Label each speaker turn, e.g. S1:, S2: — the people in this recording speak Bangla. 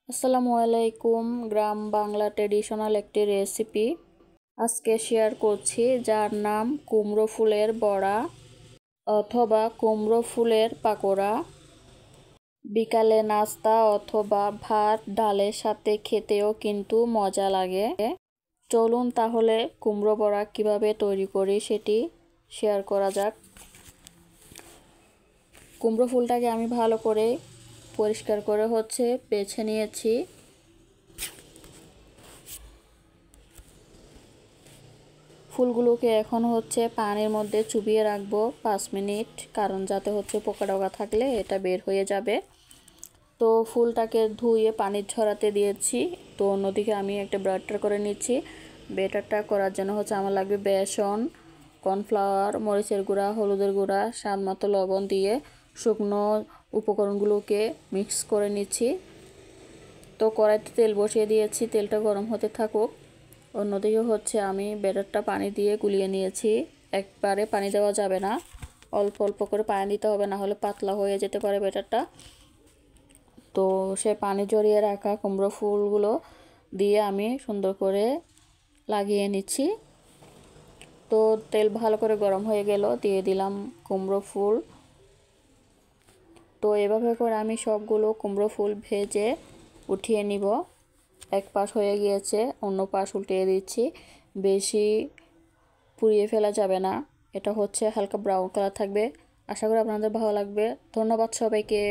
S1: আসসালামু আলাইকুম। গ্রাম বাংলা ট্রেডিশনাল একটি রেসিপি আজকে শেয়ার করছি, যার নাম কুমড়ো ফুলের বড়া অথবা কুমড়ো ফুলের পাকোড়া। বিকালে নাস্তা অথবা ভাত ডালের সাথে খেতেও কিন্তু মজা লাগে। চলুন তাহলে কুমড়ো বড়া কিভাবে তৈরি করি সেটি শেয়ার করা যাক। কুমড়ো ফুলটাকে আমি ভালো করে পরিষ্কার করে বেছে নিয়েছি। ফুলগুলোকে এখন পানির মধ্যে চুবিয়ে রাখবো 5 মিনিট, কারণ যাতে পোকা টোকা থাকলে এটা বের হয়ে যাবে। তো ফুলটাকে ধুয়ে পানির ঝরাতে দিয়েছি। তো অন্যদিকে আমি একটা ব্যাটার করে নিচ্ছি। ব্যাটারটা করার জন্য আমার লাগবে বেসন, কর্নফ্লাওয়ার, মরিচের গুঁড়া, হলুদের গুঁড়া, স্বাদ মতো লবণ দিয়ে শুকনো উপকরণগুলোকে মিক্স করে নিচ্ছি। তো কড়াইতে তেল বসিয়ে দিয়েছি, তেলটা গরম হতে থাকুক। অন্যদিকে আমি ব্যাটারটা পানি দিয়ে গুলিয়ে নিয়েছি। একবারে পানি দেওয়া যাবে না, অল্প অল্প করে পানি দিতে হবে, না হলে পাতলা হয়ে যেতে পারে ব্যাটারটা। তো সে পানি জড়িয়ে রাখা কুমড়ো ফুলগুলো দিয়ে আমি সুন্দর করে লাগিয়ে নিচ্ছি। তো তেল ভালো করে গরম হয়ে গেল, দিয়ে দিলাম কুমড়ো ফুল। তো এভাবে করে আমি সবগুলো কুমড়ো ফুল ভেজে উঠিয়ে নিব। এক পাশ হয়ে গিয়েছে, অন্য পাশ উল্টিয়ে দিচ্ছি। বেশি পুড়িয়ে ফেলা যাবে না, এটা হালকা ব্রাউন কালার থাকবে। আশা করি আপনাদের ভালো লাগবে। ধন্যবাদ সবাইকে।